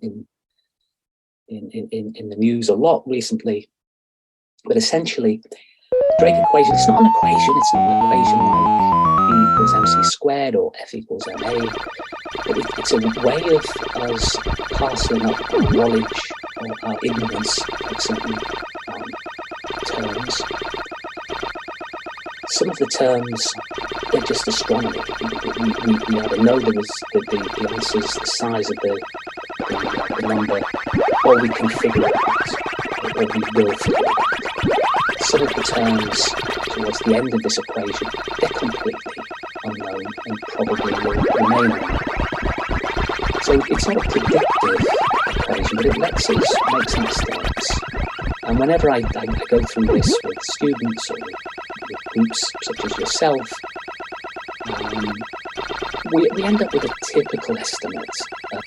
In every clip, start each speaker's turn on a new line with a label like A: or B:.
A: in the news a lot recently. But essentially, Drake equation, it's not an equation, it's not an equation like E equals mc squared or F equals ma, but it's a way of us parceling up our knowledge or our ignorance of certain terms. Some of the terms, they're just astronomy. We either know there was the answers, the size of the number, or we can figure it out, or we will figure it out. Some of the terms towards the end of this equation, they're completely unknown and probably will remain unknown. So it's not a predictive equation, but it lets us make some mistakes. And whenever I go through this with students or with groups such as yourself, we end up with a typical estimate of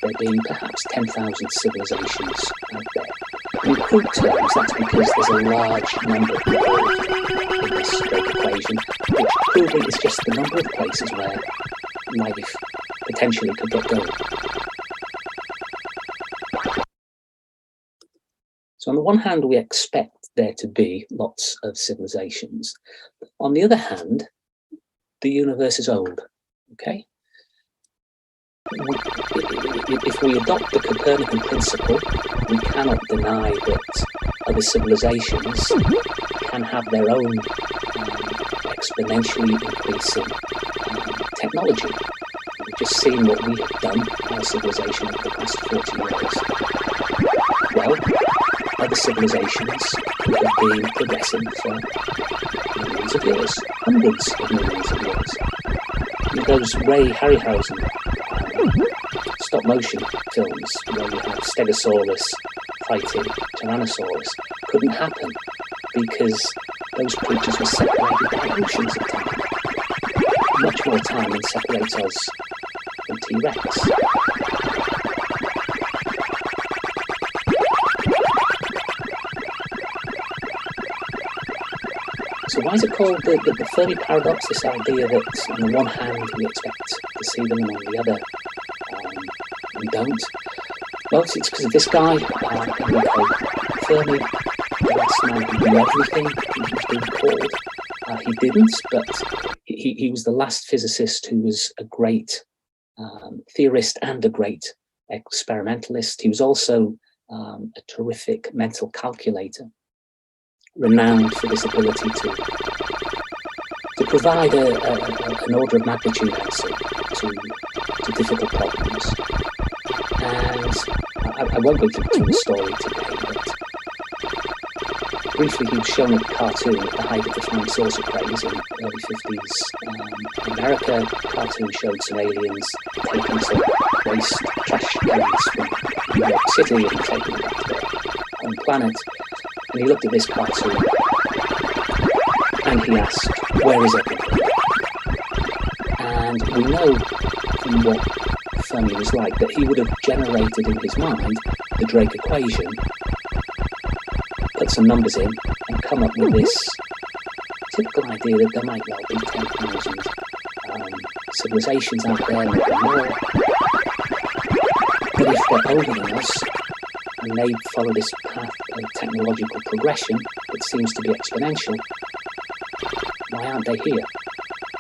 A: there being perhaps 10,000 civilizations out there. In crude terms, that's because there's a large number involved in this Drake equation, which crudely is just the number of places where life potentially could get going. So on the one hand, we expect there to be lots of civilizations. On the other hand, the universe is old, okay? If we adopt the Copernican principle, we cannot deny that other civilizations can have their own exponentially increasing technology. We've just seen what we have done, our civilization, over the past 40 years. Well, other civilizations could have been progressing for millions of years, hundreds of millions of years. Those Ray Harryhausen stop motion films where you have Stegosaurus fighting Tyrannosaurus couldn't happen because those creatures were separated by oceans of time. Much more time than separates us from T-Rex. So why is it called the Fermi paradox, this idea that on the one hand we expect to see them and on the other we don't? Well, it's because of this guy, Enrico Fermi, the last man who knew everything he was being called. He didn't, but he was the last physicist who was a great theorist and a great experimentalist. He was also a terrific mental calculator, renowned for his ability to provide an order of magnitude answer to difficult problems. And I won't go through the story today, but briefly he was shown a cartoon at the height of the flying saucer craze in the early 50s. America, cartoon showed some aliens taking some waste trash cans from New York City and taking them back to their home planet. And he looked at this cartoon and he asked, where is everything? And we know from what Fermi was like that he would have generated in his mind the Drake equation, put some numbers in, and come up with this typical idea that there might well be 10,000 civilizations out there, maybe more. But if they're older than us, and they follow this path of technological progression that seems to be exponential, why aren't they here?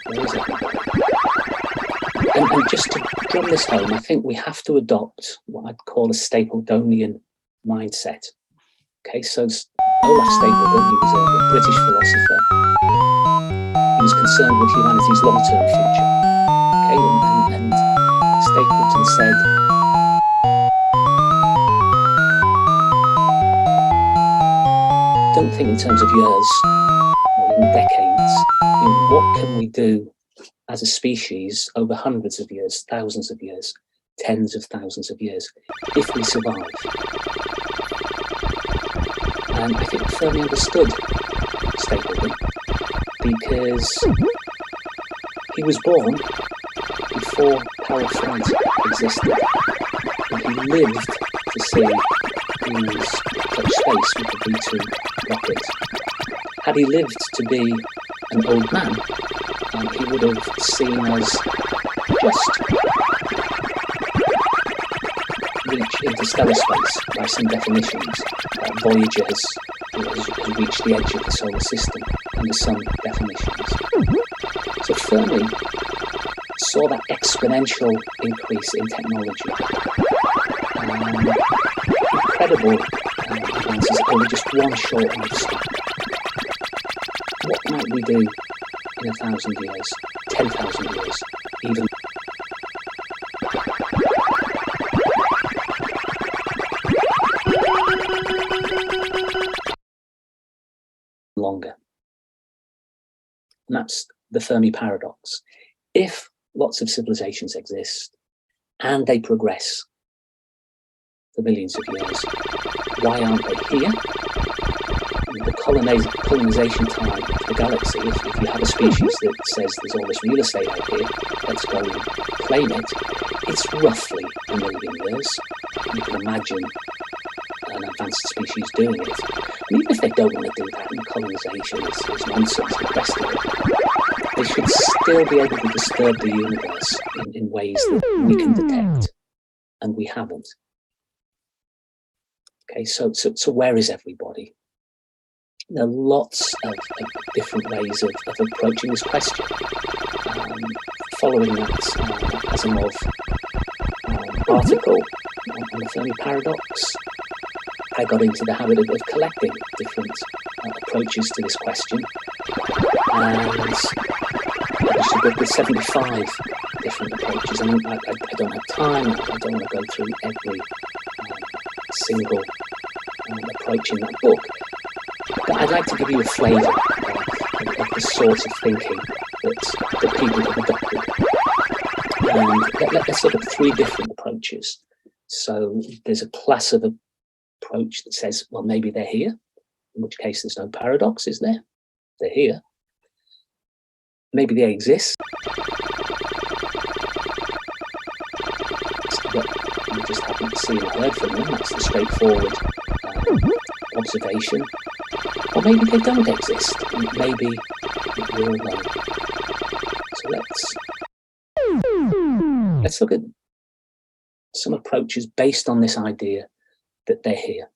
A: Where is everybody? And just to drum this home, I think we have to adopt what I'd call a Stapledonian mindset. Okay, so Olaf Stapledon, he was a British philosopher. He was concerned with humanity's long-term future. Okay, and Stapleton said, don't think in terms of years or even decades. You know, what can we do as a species over hundreds of years, thousands of years, tens of thousands of years, if we survive? And I think Fermi understood Stapleton because he was born before power flight existed, and he lived to see humans touch space with the V2 rocket. Had he lived to be an old man, he would have seen us just reach interstellar space by some definitions. Voyager has reached the edge of the solar system under some definitions. So Fermi saw that exponential increase in technology. Incredible advances over just one short lifespan. What might we do in 1,000 years, 10,000 years, even longer? And that's the Fermi paradox. If lots of civilizations exist and they progress for millions of years, why aren't they here? The colonization time of the galaxy, if you have a species that says there's all this real estate out here, let's go and claim it, it's roughly 1 million years. You can imagine an advanced species doing it. And even if they don't want to do that, and colonization is nonsense, the rest of it, they should still be able to disturb the universe in ways that we can detect, and we haven't. Okay, so where is everybody? There are lots of different ways of approaching this question. Following that Asimov article on the Fermi paradox, I got into the habit of collecting different approaches to this question, and published a book with 75 different approaches. And I don't have time, I don't want to go through every single approach in that book, but I'd like to give you a flavour of the sorts of thinking that people have adopted. And let's look at 3 different approaches. So there's a class of approach that says, well, maybe they're here, in which case there's no paradox, is there? They're here. Maybe they exist, but we just haven't seen or heard from them. That's the straightforward observation. Or maybe they don't exist. Maybe we're alone. So let's look at some approaches based on this idea that they're here.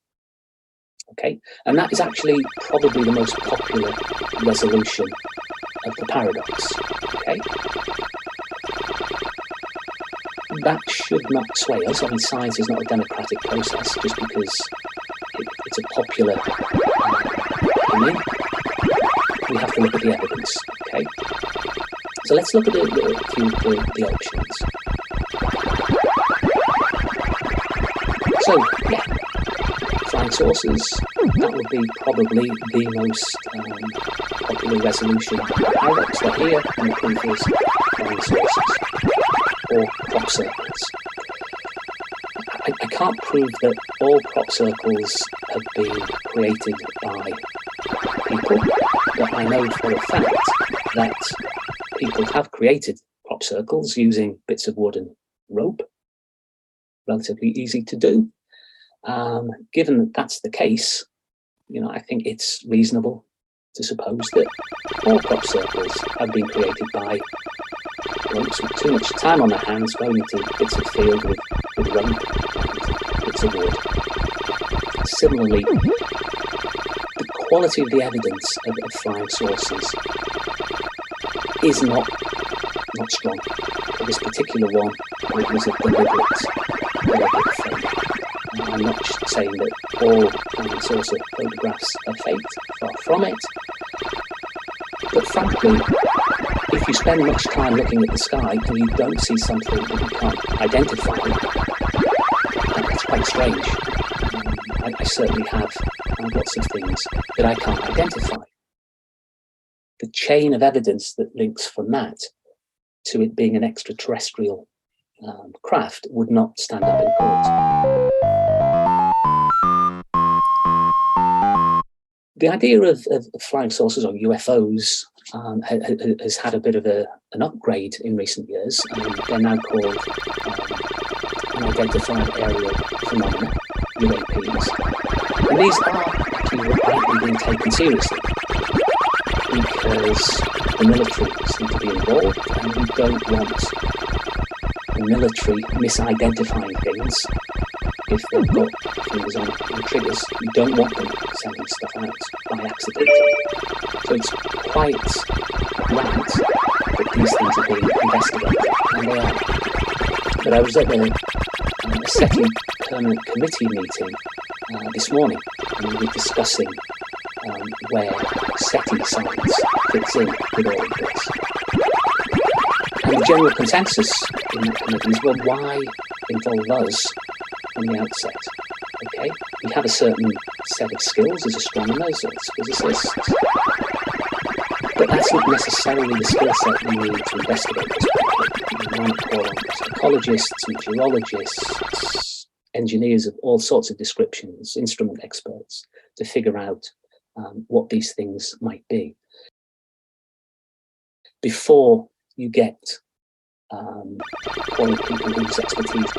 A: Okay, and that is actually probably the most popular resolution of the paradox. Okay, that should not sway us. I mean, science is not a democratic process just because it's a popular opinion. We have to look at the evidence. Okay, so let's look at a few of the options. So, yeah, flying saucers, that would be probably the most popular resolution of the paradox. They're here, and the proof is flying saucers, or crop circles. I can't prove that all crop circles have been created by people, but I know for a fact that people have created crop circles using bits of wood and rope. Relatively easy to do. Given that that's the case, I think it's reasonable to suppose that all crop circles have been created by blokes with too much time on their hands going into bits of field with rope and bits of wood. Similarly, the quality of the evidence of flying saucers is not strong. For this particular one, it was a deliberate fake. I'm not saying that all flying saucer photographs are faked, far from it. But frankly, if you spend much time looking at the sky and you don't see something that you can't identify, that's quite strange. I certainly have found lots of things that I can't identify. The chain of evidence that links from that to it being an extraterrestrial craft would not stand up in court. The idea of flying saucers or UFOs has had a bit of an upgrade in recent years. They're now called unidentified aerial phenomena, UAPs. And these are actually rightly being taken seriously because the military seem to be involved, and we don't want the military misidentifying things if they've got fingers on the triggers, you don't want them sending stuff out by accident. So it's quite right that these things are being investigated, and they are. But I was at a SETI permanent committee meeting this morning, and we were discussing where SETI science fits in with all of this. And the general consensus in that committee is, well, why involve us from the outset? Okay, we have a certain set of skills as astronomers or as physicists, but that's not necessarily the skill set we need to investigate this problem. We might call on psychologists, meteorologists, engineers of all sorts of descriptions, instrument experts, to figure out what these things might be. Before you get calling people whose expertise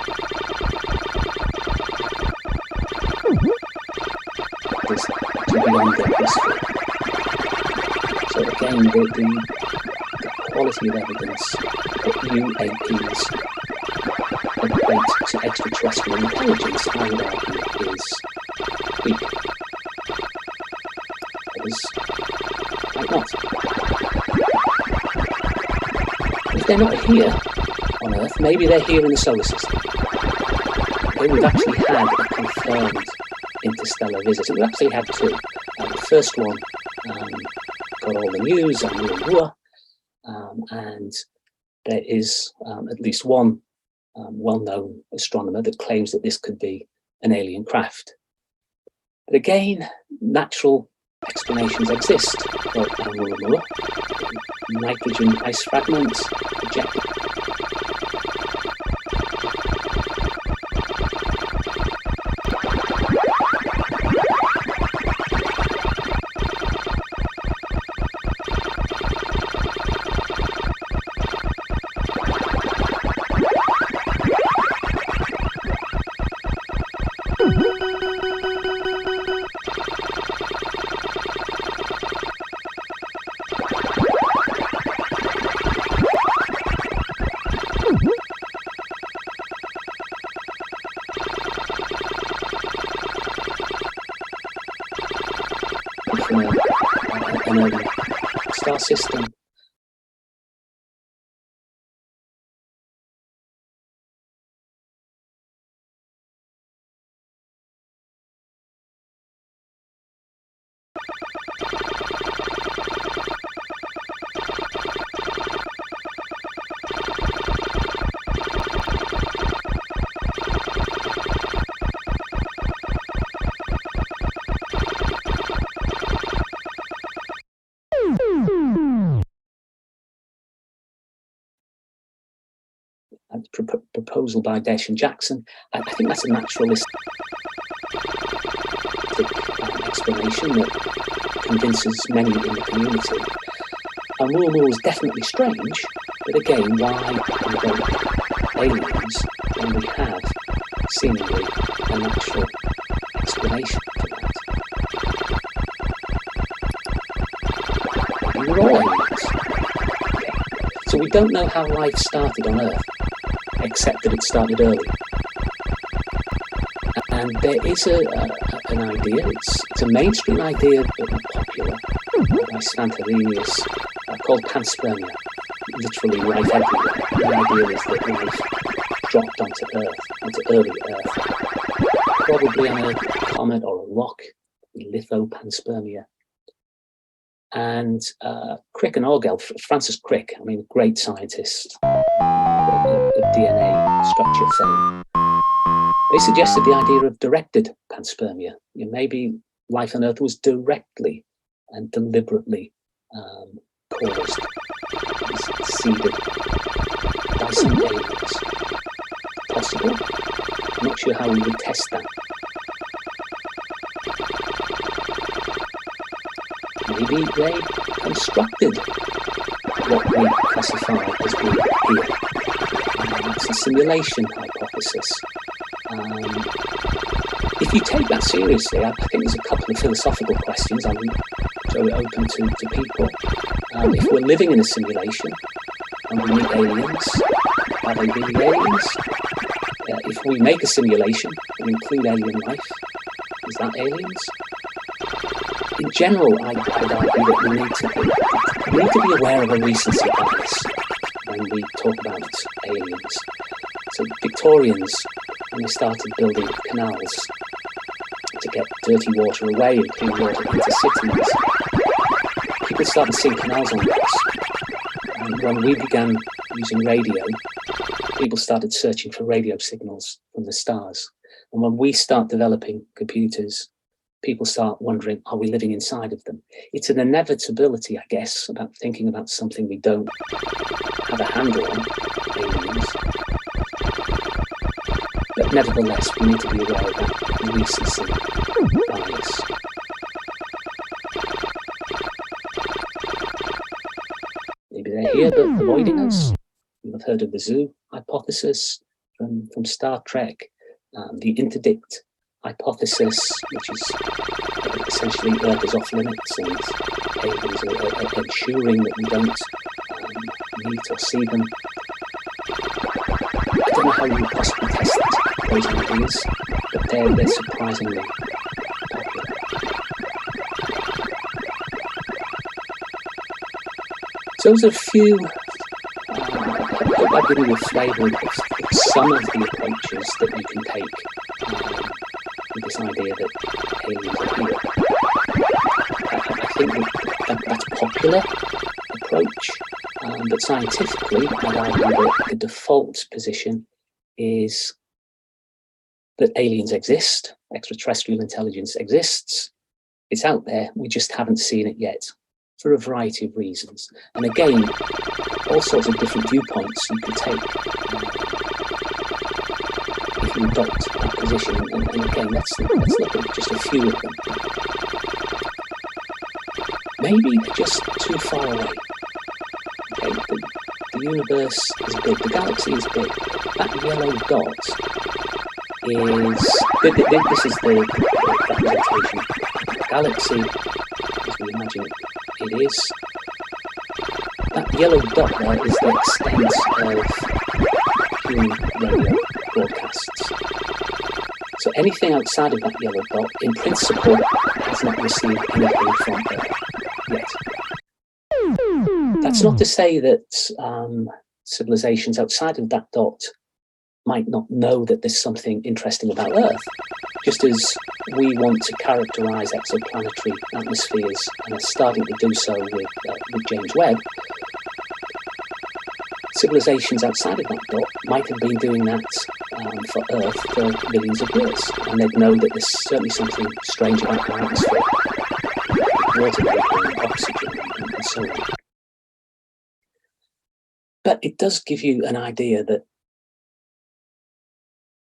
A: is to beyond their history. So again, the quality of evidence that UAPs equate to extraterrestrial intelligence, I would argue, is weak. Others might not. If they're not here on Earth, maybe they're here in the solar system. Okay, we've actually had a confirmed interstellar visit. We've actually had two. The first one got all the news on and there is at least one well-known astronomer that claims that this could be an alien craft. But again, natural explanations exist for Oumuamua. Nitrogen ice fragments ejected. From an early star system. Proposal by Desch and Jackson. I think that's a naturalistic explanation that convinces many in the community. Oumuamua was definitely strange, but again, why invoke aliens when we have seemingly a natural explanation for that? We were all aliens. So we don't know how life started on Earth, except that it started early. And there is an idea, it's a mainstream idea, but not popular, by Svanterinius, called panspermia, literally life everywhere. The idea is that life dropped onto Earth, onto early Earth, probably on a comet or a rock, lithopanspermia. And Crick and Orgel, Francis Crick, I mean, great scientist of DNA structure fame, they suggested the idea of directed panspermia. Maybe life on Earth was directly and deliberately caused, seeded by some aliens. Possible? I'm not sure how we would test that. Maybe they constructed what we classify as being here. That's a simulation hypothesis. If you take that seriously, I think there's a couple of philosophical questions I would throw it open to people. If we're living in a simulation and we meet aliens, are they really aliens? If we make a simulation can include alien life. Is that aliens? In general, I'd argue that we need to be aware of a recency bias when we talk about aliens. So Victorians, when they started building canals to get dirty water away and clean water into cities, people started seeing canals on those. And when we began using radio, people started searching for radio signals from the stars. And when we start developing computers, people start wondering, are we living inside of them? It's an inevitability, I guess, about thinking about something we don't have a handle on, aliens. But nevertheless, we need to be aware of that recency bias. Maybe they're here but avoiding us. You've heard of the zoo hypothesis from Star Trek, the interdict hypothesis, which is essentially Earth is off limits and aliens are ensuring that we don't meet or see them. I don't know how you would possibly test those ideas, but they're surprisingly popular. So those are a few, I hope I've given you a flavour of some of the approaches that you can take with this idea that aliens are here. I think that's a popular approach, but scientifically, I'd argue that the default position is that aliens exist, extraterrestrial intelligence exists, it's out there, we just haven't seen it yet, for a variety of reasons. And again, all sorts of different viewpoints you can take if you adopt that position. And again, let's look at just a few of them. Maybe they're just too far away. Okay, the universe is big, the galaxy is big. That yellow dot this is the representation of the galaxy, as we imagine it is. That yellow dot there is the extent of human radio broadcasts. So anything outside of that yellow dot, in principle, has not received anything from Earth yet. That's not to say that civilizations outside of that dot might not know that there's something interesting about Earth, just as we want to characterize exoplanetary atmospheres and are starting to do so with James Webb. Civilizations outside of that dot might have been doing that for Earth for millions of years, and they'd know that there's certainly something strange about our atmosphere, water vapor and oxygen and so on. But it does give you an idea that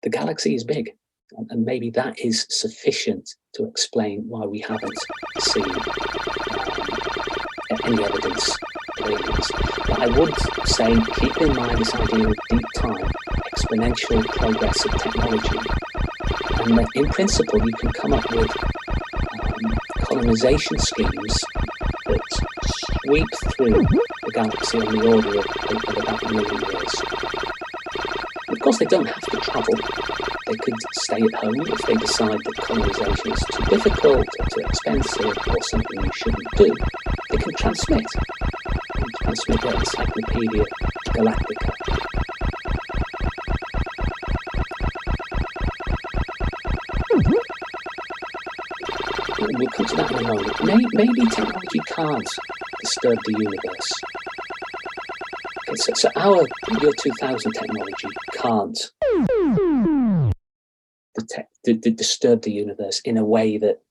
A: the galaxy is big, and maybe that is sufficient to explain why we haven't seen any evidence of aliens. But I would say, keep in mind this idea of deep time, exponential progress of technology, and that in principle you can come up with colonization schemes that sweep through the galaxy on the order of about 1 million years. Of course, they don't have to travel. They could stay at home if they decide that colonization is too difficult or too expensive or something you shouldn't do. They can transmit. They can transmit their Encyclopedia Galactica. We'll come to that in a moment. Maybe technology can't disturb the universe. Okay, so our year 2000 technology can't disturb the universe in a way that